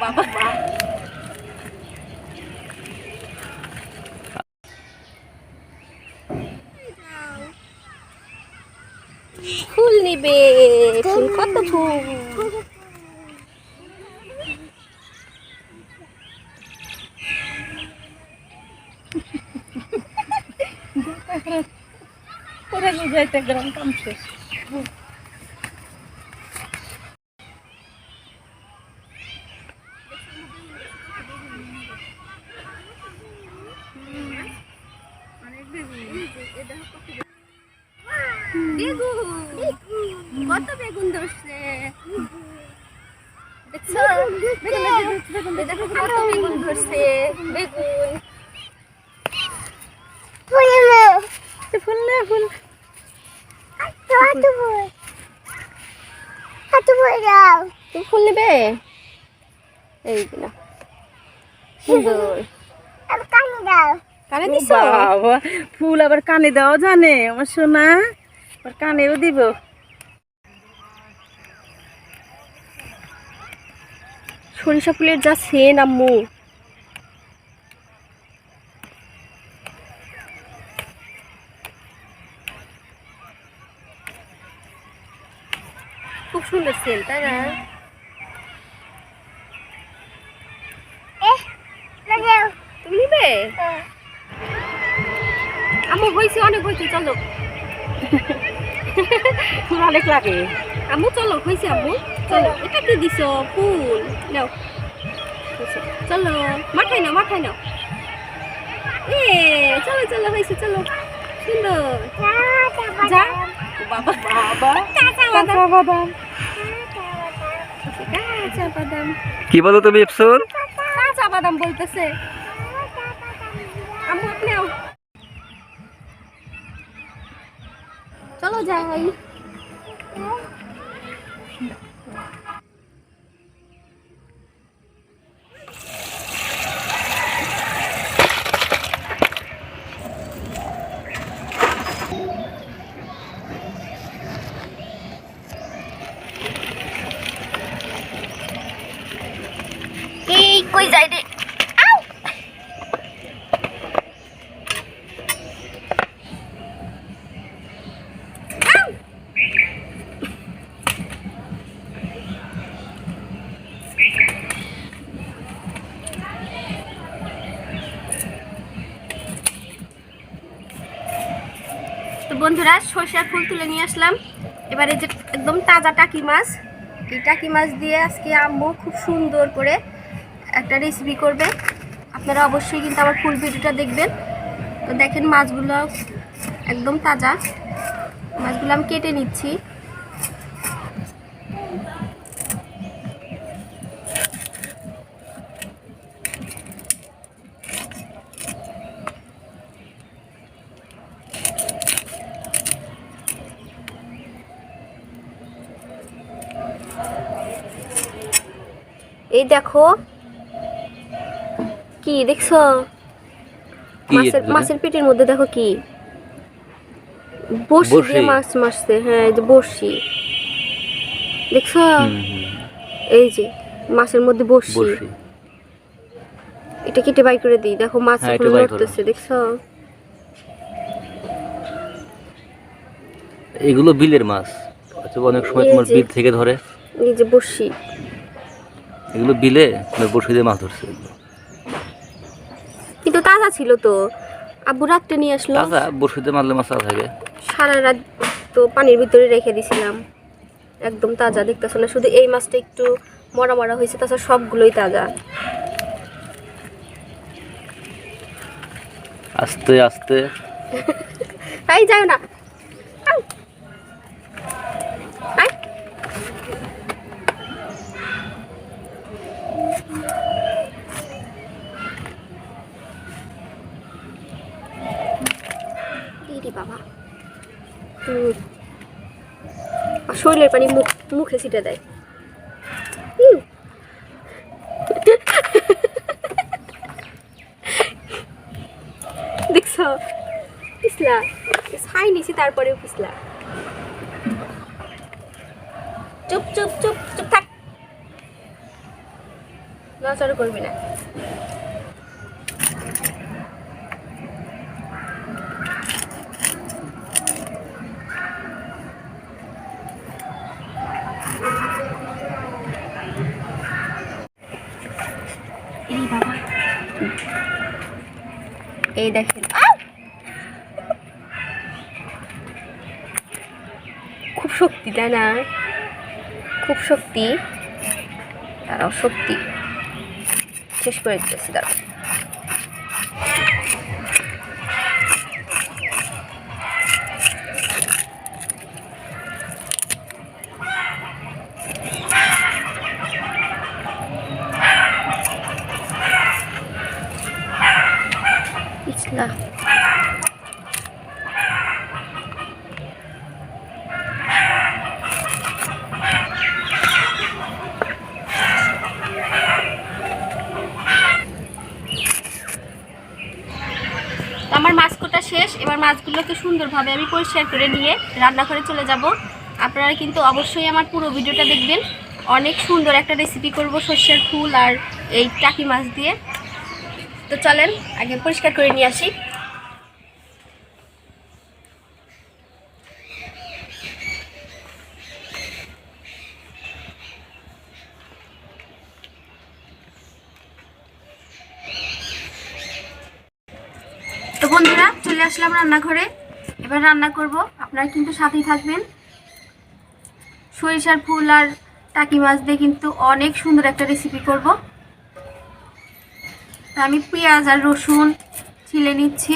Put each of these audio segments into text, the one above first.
বাবা ফুল নিবে, ফুল কত ফুল। যাইতে গ্রাম কাম শেষ। কত বেগুন ধরছে দেখছো, দেখো কত বেগুন ধরছে। বেগুন ফুল ফুল না ফুল তুমি ফুল নেবে? এই না সুন্দর। কানে দিছো? বাবা ফুল আবার কানে দেওয়া জানে আমার সোনা, আবার কানেও দিব। সরিষা ফুলের যা সেন আম্মু, খুব সুন্দর সেন, তাই না? তুমি নিবে? আম্মু হয়েছে, অনেক হয়েছে, চলো। ফুল অনেক লাগে আম্মু, চলো হয়েছে আম্মু, চলো। এটা কি দিছো? ফুল নাও, চলো মাথায় নাও, মাথায় নাও। এ চলো চলো, হয়েছে, চলো। সুন্দর। যা বাবা, বাবা কাঁচা বাদাম, কাঁচা বাদাম। কি বলো তুমি ইপসুল? কাঁচা বাদাম বলতেছে আম্মু, নাও। চলো যাই। এই কই যাই রে? তো বন্ধুরা, সরষের ফুল তুলে নিয়ে আসলাম। এবারে যে একদম তাজা টাকি মাছ, এই টাকি মাছ দিয়ে আজকে আম্মু খুব সুন্দর করে একটা রেসিপি করবে। আপনারা অবশ্যই কিন্তু আমার ফুল ভিডিওটা দেখবেন। তো দেখেন মাছগুলো একদম তাজা, মাছগুলো আমি কেটে নিচ্ছি। এই দেখো, কি দেখছো? মাছের পেটের মধ্যে দেখো কি বড়শি দিয়ে মাছ মারছে। হ্যাঁ, এই যে বড়শি দেখছো, এই যে মাছের মধ্যে বড়শি। এটা কেটে বাই করে দিই। দেখো মাছ এখন লড়তেছে, দেখছো? এগুলো বিলের মাছ, অনেক সময় তোমার বিল থেকে ধরে। এই যে বড়শি, এগুলো বিলে বড়শি দিয়ে মাছ ধরছে। কিন্তু তাজা ছিল তো, আব্বু রাত্রে নিয়ে আসলো। তাজা বড়শিতে মারলে মাছ থাকে। সারা রাত তো পানির ভিতরে রেখে দিছিলাম, একদম তাজা দেখতেছো না? শুধু এই মাছটা একটু মরা মরা হয়েছে, তাছাড়া সবগুলোই তাজা। আস্তে আস্তে তাই যাও না। বাবা শরীরের পানি মুখে ছিটে দেয়। দেখছো পিছলা, ছাই নিছি তারপরেও পিছলা। চুপ চুপ চুপ চুপ থাক, নড়াচড়া করবি না। এই দেখেন খুব শক্তি, তাই না? খুব শক্তি, তারাও শক্তি শেষ করে দিতেছি। তারা ইসলা আমার মাছ কোটা শেষ। এবার মাছগুলোকে সুন্দরভাবে আমি পরিষ্কার করে নিয়ে রান্নাঘরে চলে যাব। আপনারা কিন্তু অবশ্যই আমার পুরো ভিডিওটা দেখবেন। অনেক সুন্দর একটা রেসিপি করব সর্ষের ফুল আর এই টাকি মাছ দিয়ে। তো চলেন আগে পরিষ্কার করে নিয়ে আসি। তো বন্ধুরা চলে আসলাম রান্নাঘরে, এবার রান্না করব। আপনারা কিন্তু সাথেই থাকবেন। সরিষার ফুল আর টাকি মাছ দিয়ে কিন্তু অনেক সুন্দর একটা রেসিপি করব। তা আমি পেঁয়াজ আর রসুন ছিলে নিচ্ছি।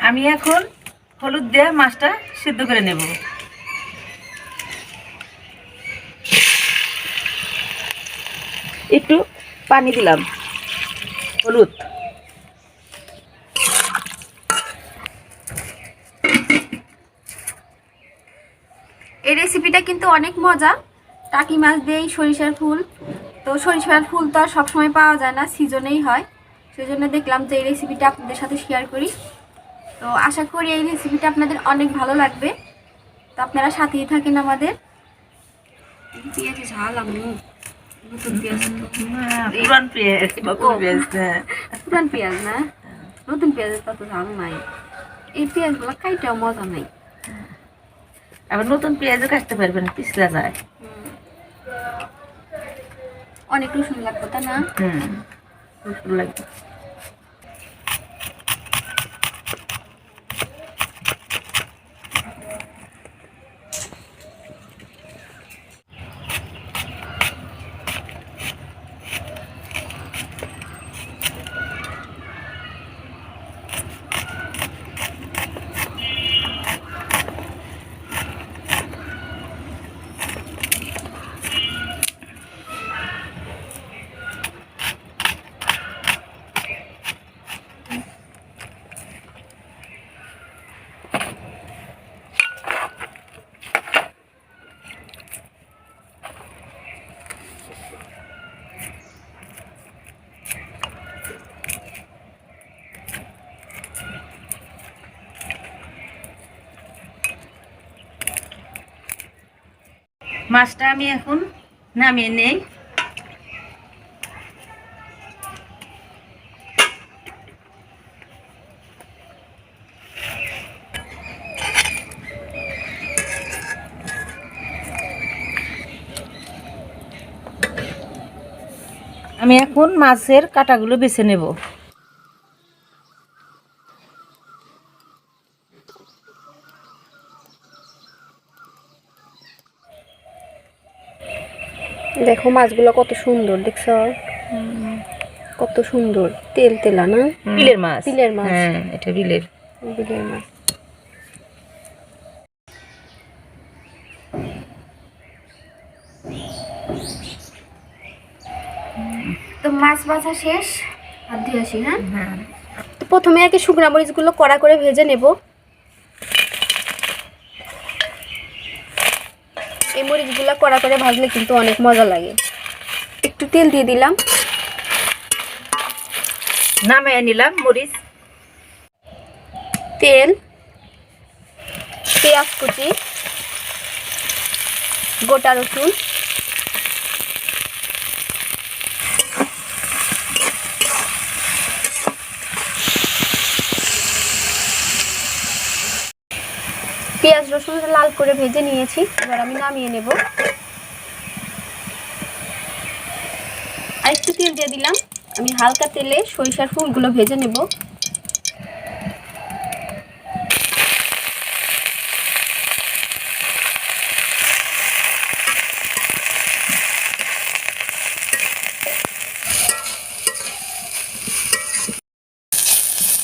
আমি এখন হলুদ দিয়ে মাছটা সিদ্ধ করে নেব। একটু পানি দিলাম, হলুদ, এই রেসিপিটা কিন্তু অনেক মজা। টাকি মাছ দিয়ে সরিষার ফুল, তো সরিষার ফুল তো আর সবসময় পাওয়া যায় না, সিজনেই হয়। সেজন্য দেখলাম যে এই রেসিপিটা আপনাদের সাথে শেয়ার করি। তো আশা করি এই রেসিপিটা আপনাদের অনেক ভালো লাগবে। তো আপনারা সাথেই থাকেন আমাদের। পেঁয়াজে ঝাল আমি নতুন পেঁয়াজ, পুরান পেঁয়াজ, পুরান পেঁয়াজ না, নতুন পেঁয়াজের তত ঝাল নাই। এই পেঁয়াজগুলো খাইতেও মজা নাই। আবার নতুন পেঁয়াজও কাটতে পারবেন, পিছলা যায়। অনেক রসুন লাগবে, তাই না? রসুন লাগবে। মাছটা আমি এখন নামিয়ে নেই। আমি এখন মাছের কাঁটাগুলো বেছে নেব। দেখো মাছগুলো কত সুন্দর, দেখছো? কত সুন্দর, তেল তেলা না? বিলের মাছ, বিলের মাছ। হ্যাঁ, এটা বিলের মাছ। তো মাছ ভাজা শেষ, আর দিয়ে আসি। হ্যাঁ, তো প্রথমে আগে শুকনা মরিচগুলো কড়া করে ভেজে নেব। এই মরিচগুলো কড়া করে ভাজলে কিন্তু অনেক মজা লাগে। একটু তেল দিয়ে দিলাম, নামিয়ে নিলাম মরিচ, তেল, পেঁয়াজ কুচি, গোটা রসুন, পেঁয়াজ রসুন লাল করে ভেজে নিয়েছি, এবার আমি নামিয়ে নেব। আর একটু তেল দিয়ে দিলাম, আমি হালকা তেলে সরিষার ফুলগুলো ভেজে নেব।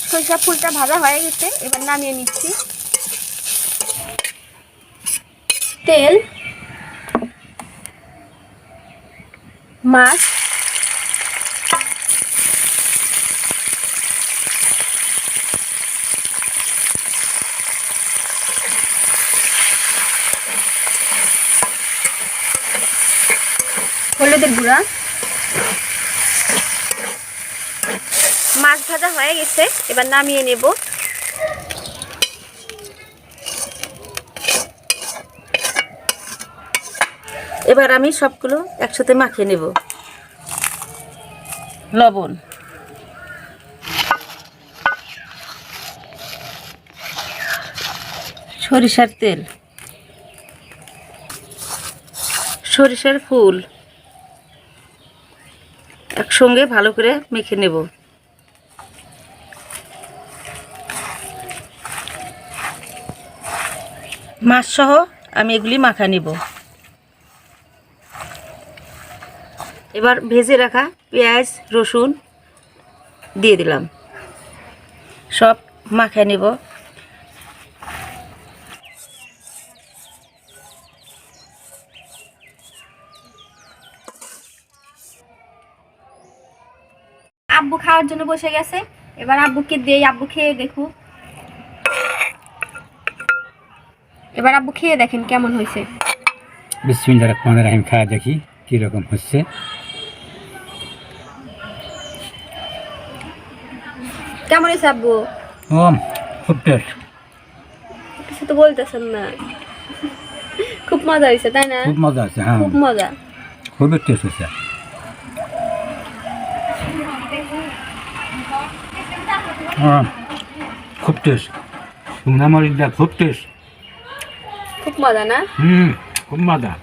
সরিষা ফুলটা ভাজা হয়ে গেছে, এবার নামিয়ে নিচ্ছি। তেল, মাছ, হলুদের গুঁড়া। মাছ ভাজা হয়ে গেছে, এবার নামিয়ে নেব। এবার আমি সবগুলো একসাথে মাখিয়ে নেব। লবণ, সরিষার তেল, সরিষার ফুল একসঙ্গে ভালো করে মেখে নেব। মাছ সহ আমি এগুলি মাখা নেব। এবার ভেজে রাখা পেঁয়াজ রসুন দিয়ে দিলাম, সব মাখা নেব। আব্বু খাওয়ার জন্য বসে গেছে, এবার আব্বুকে দেই, আব্বু খেয়ে দেখুক। এবার আব্বু খেয়ে দেখেন কেমন হয়েছে। বিসমিল্লাহির রহমানির রহিম, খাওয়া দেখি কীরকম হচ্ছে। কেমন হয়েছে আব্বু? ও খুব টেস্ট। কিছু তো বলতেছেন না। খুব মজা হয়েছে তাই না? খুব মজা আছে, হ্যাঁ খুব মজা, খুবই টেস্ট হয়েছে। খুব টেস্ট, শুকনা মরিচটা খুব টেস্ট। খুব মজা না? খুব মজা।